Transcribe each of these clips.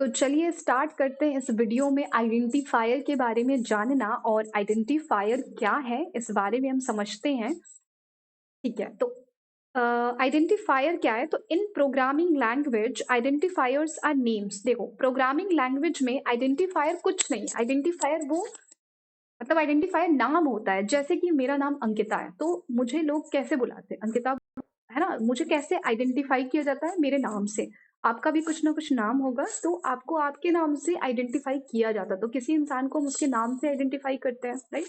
तो चलिए स्टार्ट करते हैं इस वीडियो में आइडेंटिफायर के बारे में जानना और आइडेंटिफायर क्या है इस बारे में हम समझते हैं। ठीक है, तो आइडेंटिफायर क्या है? तो in programming language identifiers are names. देखो, प्रोग्रामिंग लैंग्वेज में आइडेंटिफायर कुछ नहीं, आइडेंटिफायर वो मतलब आइडेंटिफायर नाम होता है। जैसे कि मेरा नाम अंकिता है, तो मुझे लोग कैसे बुलाते हैं? अंकिता, है ना? मुझे कैसे आइडेंटिफाई किया जाता है? मेरे नाम से। आपका भी कुछ ना कुछ नाम होगा, तो आपको आपके नाम से आइडेंटिफाई किया जाता है। तो किसी इंसान को हम उसके नाम से आइडेंटिफाई करते हैं, राइट?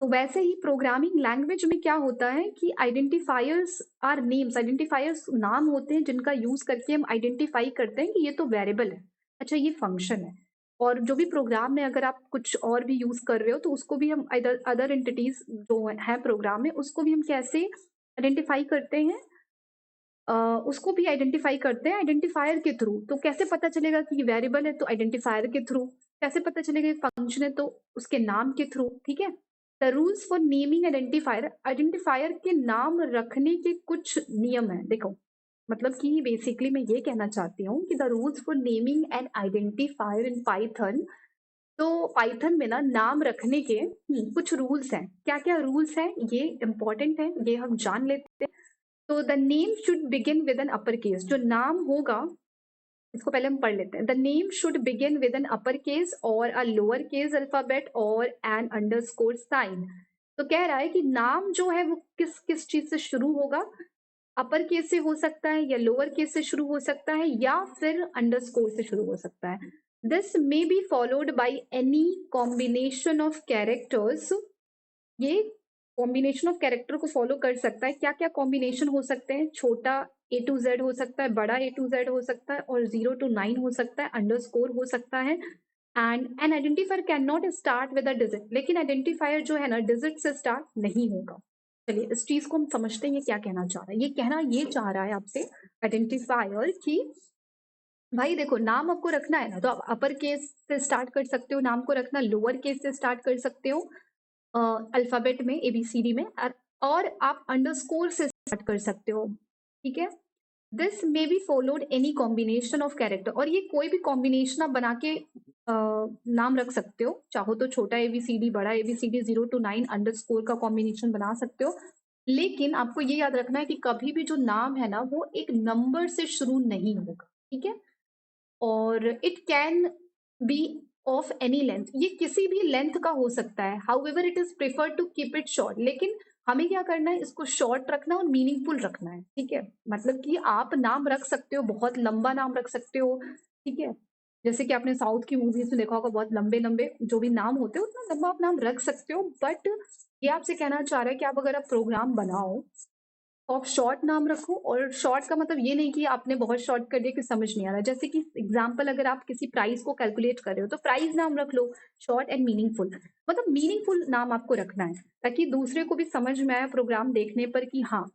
तो वैसे ही प्रोग्रामिंग लैंग्वेज में क्या होता है कि आइडेंटिफायर्स आर नेम्स। आइडेंटिफायर्स नाम होते हैं जिनका यूज करके हम आइडेंटिफाई करते हैं कि ये तो वेरिएबल है, अच्छा ये फंक्शन है। और जो भी प्रोग्राम में अगर आप कुछ और भी यूज कर रहे हो, तो उसको भी हम अदर एंटिटीज जो है प्रोग्राम में, उसको भी हम कैसे आइडेंटिफाई करते हैं? उसको भी आइडेंटिफाई करते हैं आइडेंटिफायर के थ्रू। तो कैसे पता चलेगा कि वेरिएबल है? तो आइडेंटिफायर के थ्रू। कैसे पता चलेगा फंक्शन है? तो उसके नाम के थ्रू। ठीक है, the rules for naming identifier. Identifier के नाम रखने के कुछ नियम है। देखो, मतलब कि बेसिकली मैं ये कहना चाहती हूँ कि the rules for naming N identifier in Python. तो पाइथन में ना नाम रखने के कुछ रूल्स हैं। क्या क्या रूल्स हैं ये इंपॉर्टेंट है, ये हम जान लेते हैं। तो the name should begin with an upper case. जो नाम होगा, इसको पहले हम पढ़ लेते हैं। The name should begin with an upper case और अ लोअर केस अल्फाबेट और एन अंडरस्कोर साइन। तो कह रहा है कि नाम जो है वो किस किस चीज से शुरू होगा? अपर केस से हो सकता है, या लोअर केस से शुरू हो सकता है, या फिर अंडरस्कोर से शुरू हो सकता है। This may be followed by any combination of characters. ये कॉम्बिनेशन ऑफ कैरेक्टर को फॉलो कर सकता है। क्या क्या कॉम्बिनेशन हो सकते हैं? छोटा ए टू जेड हो सकता है, बड़ा ए टू जेड हो सकता है, और 0 to 9 हो सकता है, अंडरस्कोर हो सकता है। And N identifier can not start with a digit. लेकिन आइडेंटिफायर जो है ना, डिजिट से स्टार्ट नहीं होगा। चलिए इस चीज को हम समझते हैं, ये क्या कहना चाह रहा है। ये कहना ये चाह रहा है आपसे आइडेंटिफायर कि भाई देखो, नाम आपको रखना है ना, तो आप अपर केस से स्टार्ट कर सकते हो नाम को रखना, लोअर केस से स्टार्ट कर सकते हो अल्फाबेट में, एबीसीडी में, और आप अंडरस्कोर से स्टार्ट कर सकते हो। ठीक है, this may be followed any combination of character. और ये कोई भी कॉम्बिनेशन आप बना के नाम रख सकते हो। चाहो तो छोटा एबीसीडी, बड़ा एबीसीडी, 0 to 9 अंडरस्कोर का कॉम्बिनेशन बना सकते हो। लेकिन आपको ये याद रखना है कि कभी भी जो नाम है ना, वो एक नंबर से शुरू नहीं होगा। ठीक है, और it can be of any length. ये किसी भी लेंथ का हो सकता है। However it is prefer to keep it short. लेकिन हमें क्या करना है? इसको शॉर्ट रखना और मीनिंगफुल रखना है। ठीक है, मतलब कि आप नाम रख सकते हो, बहुत लंबा नाम रख सकते हो। ठीक है, जैसे कि आपने साउथ की मूवीज में देखा होगा, बहुत लंबे लंबे जो भी नाम होते हैं, उतना लंबा आप नाम रख सकते हो। बट ये आपसे कहना चाह रहा है कि आप अगर आप प्रोग्राम बनाओ, तो आप शॉर्ट नाम रखो। और शॉर्ट का मतलब ये नहीं कि आपने बहुत शॉर्ट कर दिया कि समझ नहीं आ रहा। जैसे कि एग्जाम्पल, अगर आप किसी प्राइस को कैलकुलेट कर रहे हो, तो प्राइस नाम रख लो, शॉर्ट एंड मीनिंगफुल। मतलब मीनिंगफुल नाम आपको रखना है, ताकि दूसरे को भी समझ में आए प्रोग्राम देखने पर कि हाँ,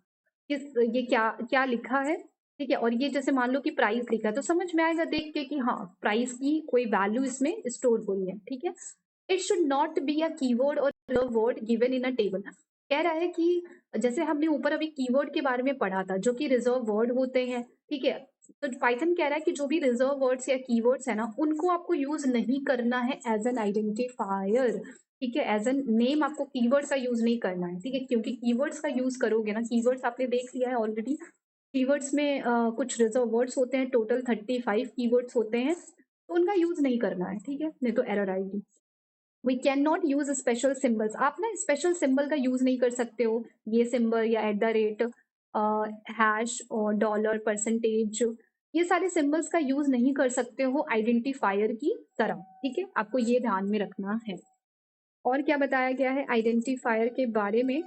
किस ये क्या क्या लिखा है। ठीक है, और ये जैसे मान लो कि प्राइस लिखा है, तो समझ में आएगा देख के कि हाँ, प्राइस की कोई वैल्यू इसमें स्टोर हुई है। ठीक है, it should not be a keyword और word given in a table. कह रहा है कि जैसे हमने ऊपर अभी कीवर्ड के बारे में पढ़ा था, जो कि रिजर्व वर्ड होते हैं। ठीक है, तो पाइथन कह रहा है कि जो भी रिजर्व वर्ड्स या कीवर्ड्स है ना, उनको आपको यूज नहीं करना है एज एन आइडेंटिफायर। ठीक है, एज एन नेम आपको कीवर्ड का यूज नहीं करना है। ठीक है, क्योंकि कीवर्ड्स का यूज करोगे ना, कीवर्ड्स आपने देख लिया है ऑलरेडी। कीवर्ड्स में कुछ रिजर्व वर्ड्स होते हैं, टोटल 35 कीवर्ड्स होते हैं, तो उनका यूज नहीं करना है। ठीक है, नहीं तो एरर आएगी। We can not use special symbols. आप ना स्पेशल सिंबल का यूज नहीं कर सकते हो, ये सिंबल या @ हैश और डॉलर, परसेंटेज, ये सारे सिंबल्स का यूज नहीं कर सकते हो आइडेंटिफायर की तरह। ठीक है, आपको ये ध्यान में रखना है। और क्या बताया गया है आइडेंटिफायर के बारे में?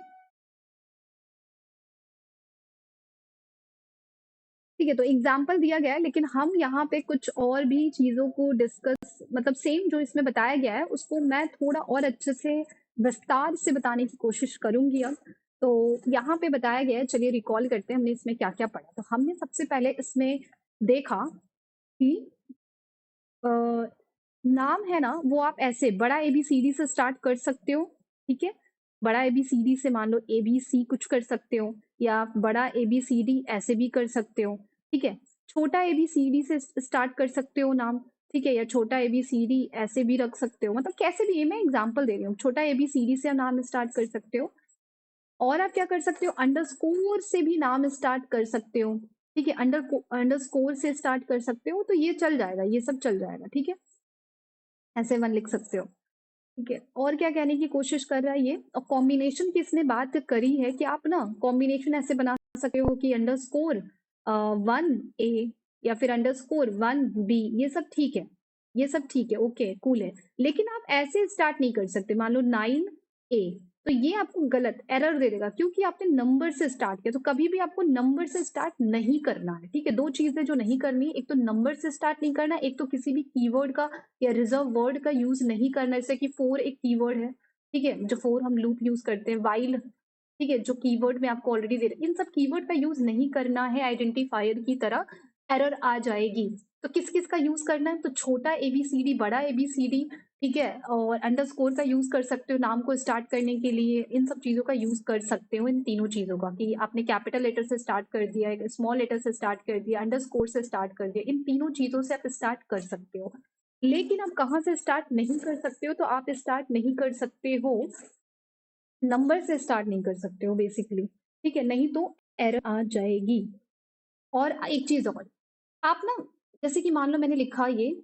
ठीक है, तो एग्जाम्पल दिया गया है, लेकिन हम यहाँ पे कुछ और भी चीजों को डिस्कस, मतलब सेम जो इसमें बताया गया है उसको मैं थोड़ा और अच्छे से विस्तार से बताने की कोशिश करूंगी अब। तो यहाँ पे बताया गया है, चलिए रिकॉल करते हैं हमने इसमें क्या क्या पढ़ा। तो हमने सबसे पहले इसमें देखा कि अ, नाम है ना, वो आप ऐसे बड़ा ABCD से स्टार्ट कर सकते हो। ठीक है, बड़ा ABCD से मान लो ABC कुछ कर सकते हो, या बड़ा ABCD ऐसे भी कर सकते हो। ठीक है, छोटा ABCD से स्टार्ट कर सकते हो नाम, ठीक है, या छोटा ABCD ऐसे भी रख सकते हो, मतलब कैसे भी, ये मैं एग्जांपल दे रही हूँ, छोटा ABCD से नाम स्टार्ट कर सकते हो। और आप क्या कर सकते हो, अंडरस्कोर से भी नाम स्टार्ट कर सकते हो, ठीक है, अंडरस्कोर से स्टार्ट कर सकते हो, तो ये चल जाएगा, ये सब चल जाएगा, ठीक है, ऐसे वन लिख सकते हो, ठीक है। और क्या कहने की कोशिश कर रहा है ये, और कॉम्बिनेशन की इसने बात करी है कि आप ना कॉम्बिनेशन ऐसे बना सकते हो कि अंडरस्कोर 1A या फिर अंडरस्कोर 1B, ये सब ठीक है, ये सब ठीक है, ओके कूल है, लेकिन आप ऐसे स्टार्ट नहीं कर सकते। मान लो 9A, तो ये आपको गलत एरर दे देगा क्योंकि आपने नंबर से स्टार्ट किया। तो कभी भी आपको नंबर से स्टार्ट नहीं करना है, ठीक है। दो चीजें जो नहीं करनी, एक तो नंबर से स्टार्ट नहीं करना, एक तो किसी भी कीवर्ड का या रिजर्व वर्ड का यूज नहीं करना, जैसे कि फोर एक कीवर्ड है, ठीक है, जो फोर हम लूप यूज करते हैं, वाइल, ठीक है, जो कीवर्ड में आपको ऑलरेडी दे रहे, इन सब कीवर्ड का यूज नहीं करना है आइडेंटिफायर की तरह, एरर आ जाएगी। तो किस किस का यूज करना है, तो छोटा ABCD, बड़ा ABCD, ठीक है, और अंडरस्कोर का यूज कर सकते हो नाम को स्टार्ट करने के लिए, इन सब चीजों का यूज कर सकते हो, इन तीनों चीजों का, कि आपने कैपिटल लेटर से स्टार्ट कर दिया, स्मॉल लेटर से स्टार्ट कर दिया, अंडरस्कोर से स्टार्ट कर दिया, इन तीनों चीजों से आप स्टार्ट कर सकते हो। लेकिन आप कहाँ से स्टार्ट नहीं कर सकते हो, तो आप स्टार्ट नहीं कर सकते हो, नंबर से स्टार्ट नहीं कर सकते हो बेसिकली, ठीक है, नहीं तो एरर आ जाएगी। और एक चीज और, आप ना, जैसे कि मान लो मैंने लिखा ये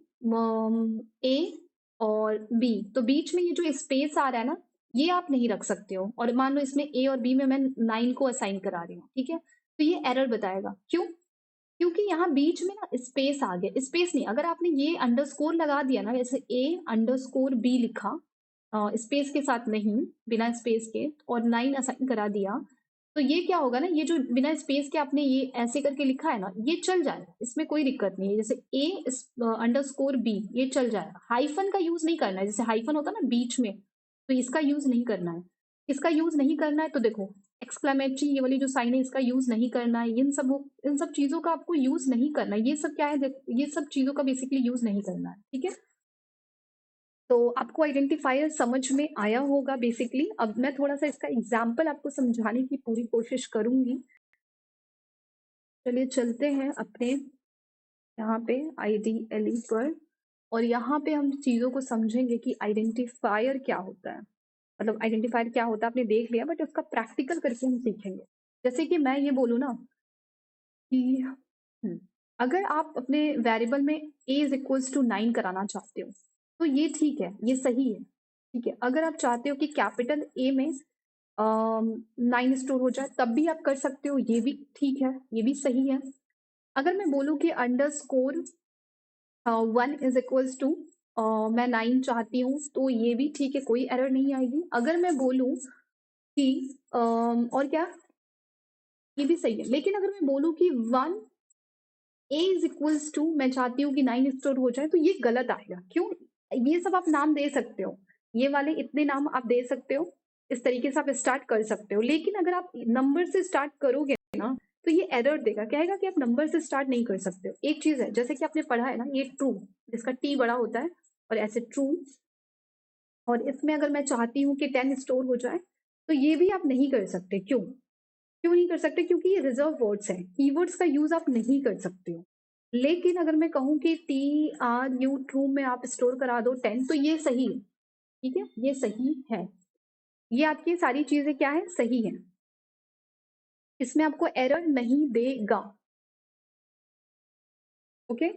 A और B, तो बीच में ये जो स्पेस आ रहा है ना, ये आप नहीं रख सकते हो। और मान लो इसमें A और B में मैं 9 को असाइन करा रही हूँ, ठीक है, तो ये एरर बताएगा। क्यों? क्योंकि यहाँ बीच में ना स्पेस आ गया, स्पेस नहीं, अगर आपने ये अंडरस्कोर लगा दिया ना, जैसे A_B लिखा, स्पेस के साथ नहीं, बिना स्पेस के, और 9 असाइन करा दिया, तो ये क्या होगा ना, ये जो बिना स्पेस के आपने ये ऐसे करके लिखा है ना, ये चल जाएगा, इसमें कोई दिक्कत नहीं है। जैसे A_B ये चल जाएगा, हाइफन का यूज नहीं करना है, जैसे हाइफन होता है ना बीच में, तो इसका यूज नहीं करना है, इसका यूज नहीं करना है। तो देखो एक्सक्लेमेटरी ये वाली जो साइन है, इसका यूज नहीं करना है, इन सब चीजों का आपको यूज नहीं करना है। ये सब क्या है, ये सब चीजों का बेसिकली यूज नहीं करना है, ठीक है। तो आपको आइडेंटिफायर समझ में आया होगा बेसिकली। अब मैं थोड़ा सा इसका एग्जाम्पल आपको समझाने की पूरी कोशिश करूंगी। चलिए चलते हैं अपने यहाँ पे IDLE पर, और यहाँ पे हम चीजों को समझेंगे कि आइडेंटिफायर क्या होता है। मतलब आइडेंटिफायर क्या होता है आपने देख लिया, बट उसका प्रैक्टिकल करके हम सीखेंगे। जैसे कि मैं ये बोलूँ ना कि अगर आप अपने वेरिएबल में A=9 कराना चाहते हो, तो ये ठीक है, ये सही है, ठीक है। अगर आप चाहते हो कि कैपिटल A में 9 स्टोर हो जाए, तब भी आप कर सकते हो, ये भी ठीक है, ये भी सही है। अगर मैं बोलूँ कि अंडरस्कोर 1=, मैं 9 चाहती हूँ, तो ये भी ठीक है, कोई एरर नहीं आएगी। अगर मैं बोलूँ कि और क्या, ये भी सही है। लेकिन अगर मैं बोलूँ कि 1A=, मैं चाहती हूँ कि 9 स्टोर हो जाए, तो ये गलत आएगा। क्यों? ये सब आप नाम दे सकते हो, ये वाले इतने नाम आप दे सकते हो, इस तरीके से आप स्टार्ट कर सकते हो। लेकिन अगर आप नंबर से स्टार्ट करोगे ना, तो ये एरर देगा, कहेगा कि आप नंबर से स्टार्ट नहीं कर सकते हो। एक चीज है, जैसे कि आपने पढ़ा है ना, ये ट्रू, जिसका T बड़ा होता है, और ऐसे ट्रू, और इसमें अगर मैं चाहती हूँ कि 10 स्टोर हो जाए, तो ये भी आप नहीं कर सकते। क्यों? क्यों नहीं कर सकते? क्योंकि ये रिजर्व वर्ड्स हैं, कीवर्ड्स का यूज आप नहीं कर सकते हो। लेकिन अगर मैं कहूँ कि TRU ट्रू में आप स्टोर करा दो 10, तो ये सही है, ठीक है, ये सही है, ये आपकी सारी चीजें क्या है, सही है, इसमें आपको एरर नहीं देगा। ओके,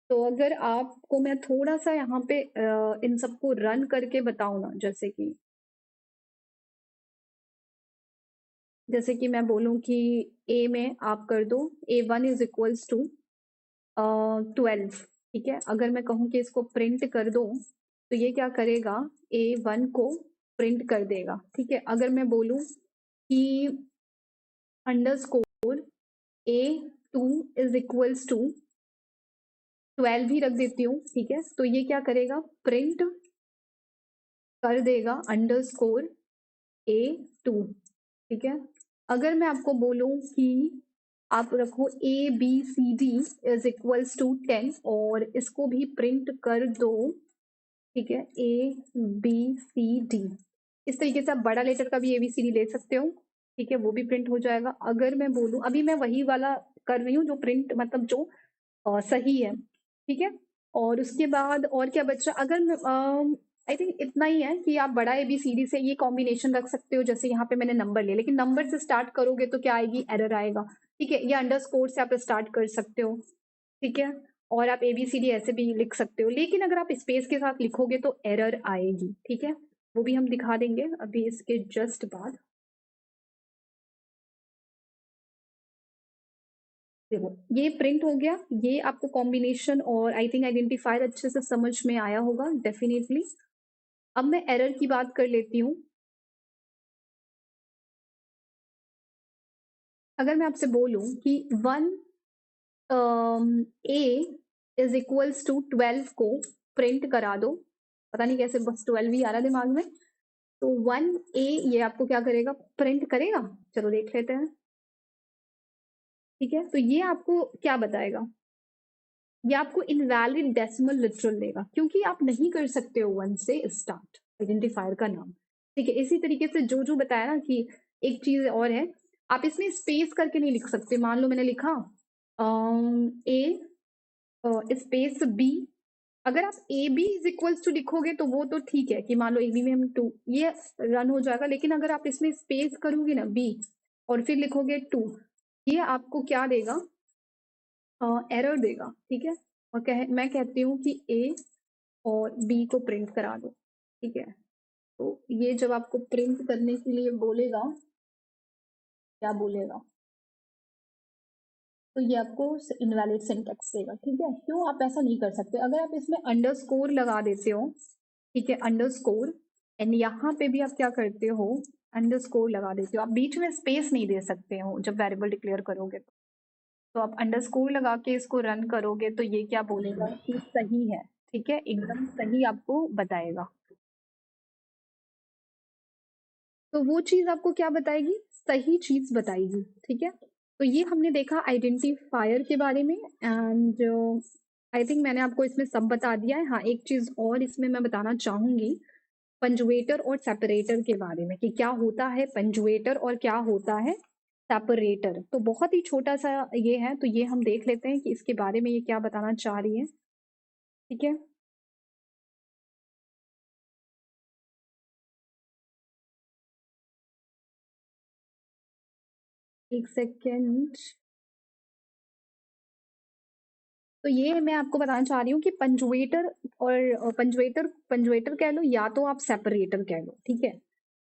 तो अगर आपको मैं थोड़ा सा यहाँ पे इन सबको रन करके बताऊं ना, जैसे कि मैं बोलूं कि A में आप कर दो A1=12, ठीक है। अगर मैं कहूँ कि इसको प्रिंट कर दो, तो ये क्या करेगा, A1 को प्रिंट कर देगा, ठीक है। अगर मैं बोलूँ कि अंडरस्कोर A2=12 ही रख देती हूँ, ठीक है, तो ये क्या करेगा, प्रिंट कर देगा अंडरस्कोर A2, ठीक है। अगर मैं आपको बोलूं कि आप रखो ABCD=10 और इसको भी प्रिंट कर दो, ठीक है, ABCD, इस तरीके से आप बड़ा लेटर का भी ABCD ले सकते हो, ठीक है, वो भी प्रिंट हो जाएगा। अगर मैं बोलूं, अभी मैं वही वाला कर रही हूँ जो प्रिंट, मतलब जो सही है, ठीक है। और उसके बाद और क्या बच रहा, अगर आई थिंक इतना ही है कि आप बड़ा ABCD से ये कॉम्बिनेशन रख सकते हो। जैसे यहाँ पे मैंने नंबर लिया, लेकिन नंबर से स्टार्ट करोगे तो क्या आएगी, एरर आएगा, ठीक है। ये अंडरस्कोर से आप स्टार्ट कर सकते हो, ठीक है। और आप ABCD ऐसे भी लिख सकते हो, लेकिन अगर आप स्पेस के साथ लिखोगे तो एरर आएगी, ठीक है। वो भी हम दिखा देंगे अभी इसके जस्ट बाद। देखो ये प्रिंट हो गया, ये आपको कॉम्बिनेशन और आई थिंक आइडेंटिफायर अच्छे से समझ में आया होगा डेफिनेटली। अब मैं एरर की बात कर लेती हूँ। अगर मैं आपसे बोलूं कि 1 A = 12 को प्रिंट करा दो, पता नहीं कैसे बस 12 ही आ रहा दिमाग में, तो 1A ये आपको क्या करेगा, प्रिंट करेगा। चलो देख लेते हैं, ठीक है। तो ये आपको क्या बताएगा, ये आपको इनवैलिड डेसिमल लिटरल देगा, क्योंकि आप नहीं कर सकते हो 1 से स्टार्ट आइडेंटिफायर का नाम, ठीक है। इसी तरीके से जो जो बताया ना कि एक चीज और है, आप इसमें स्पेस करके नहीं लिख सकते। मान लो मैंने लिखा ए स्पेस बी, अगर आप AB = लिखोगे तो वो तो ठीक है कि मान लो AB में हम 2, ये रन हो जाएगा। लेकिन अगर आप इसमें स्पेस करोगे ना B और फिर लिखोगे 2, ये आपको क्या देगा, एरर देगा, ठीक है। और मैं कहती हूँ कि A और B को प्रिंट करा दो, ठीक है। तो ये जब आपको प्रिंट करने के लिए बोलेगा, क्या बोलेगा, तो ये आपको इनवैलिड सिंटैक्स देगा, ठीक है। क्यों आप ऐसा नहीं कर सकते, अगर आप इसमें अंडरस्कोर लगा देते हो, ठीक है, अंडरस्कोर, एंड यहाँ पे भी आप क्या करते हो, अंडरस्कोर लगा देते हो। आप बीच में स्पेस नहीं दे सकते हो जब वेरिएबल डिक्लेयर करोगे तो आप अंडरस्कोर लगा के इसको रन करोगे तो ये क्या बोलेगा कि सही है, ठीक है, एकदम सही आपको बताएगा। तो वो चीज आपको क्या बताएगी, सही चीज बताएगी, ठीक है। तो ये हमने देखा आइडेंटिफायर के बारे में, एंड आई थिंक मैंने आपको इसमें सब बता दिया है। हाँ, एक चीज और इसमें मैं बताना चाहूंगी, पंजुएटर और सेपरेटर के बारे में, कि क्या होता है पंजुएटर और क्या होता है सेपरेटर। तो बहुत ही छोटा सा ये है, तो ये हम देख लेते हैं कि इसके बारे में ये क्या बताना चाह रही है, ठीक है। एक सेकेंड। तो ये मैं आपको बताना चाह रही हूँ कि पंजुएटर और पंजुएटर पंजुएटर कह लो या तो आप सेपरेटर कह लो, ठीक है।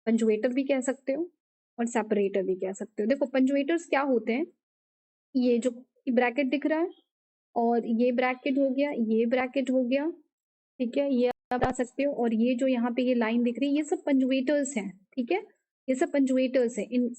पंजुएटर भी कह सकते हो और सेपरेटर भी कह सकते हो। देखो पंजुएटर्स क्या होते हैं, ये जो ब्रैकेट दिख रहा है और ये ब्रैकेट हो गया, ये ब्रैकेट हो गया, ठीक है, ये आप बता सकते हो। और ये जो यहाँ पे ये लाइन दिख रही है, ये सब पंजुएटर्स हैं, ठीक है, ये सब पंजुएटर्स हैं। इन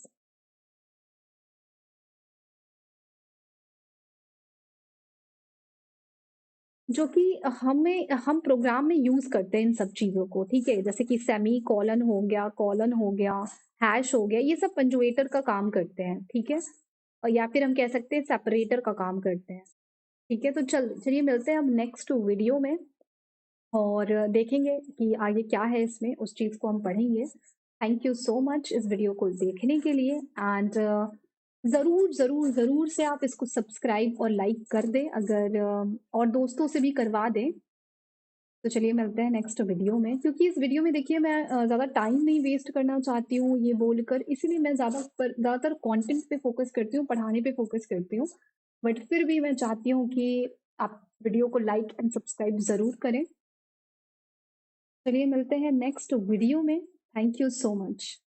जो कि हम प्रोग्राम में यूज करते हैं इन सब चीजों को, ठीक है। जैसे कि सेमी कॉलन हो गया, हैश हो गया, ये सब पंजुएटर का काम करते हैं, ठीक है। और या फिर हम कह सकते हैं सेपरेटर का काम करते हैं, ठीक है। तो चलिए मिलते हैं अब नेक्स्ट वीडियो में और देखेंगे कि आगे क्या है इसमें, उस चीज को हम पढ़ेंगे। थैंक यू सो मच इस वीडियो को देखने के लिए, एंड जरूर जरूर जरूर से आप इसको सब्सक्राइब और लाइक कर दें, अगर और दोस्तों से भी करवा दें। तो चलिए मिलते हैं नेक्स्ट वीडियो में, क्योंकि इस वीडियो में देखिए मैं ज़्यादा टाइम नहीं वेस्ट करना चाहती हूँ ये बोलकर, इसीलिए मैं ज़्यादातर कंटेंट पे फोकस करती हूँ, पढ़ाने पे फोकस करती हूँ। बट फिर भी मैं चाहती हूँ कि आप वीडियो को लाइक एंड सब्सक्राइब ज़रूर करें। चलिए मिलते हैं नेक्स्ट वीडियो में। Thank you so much.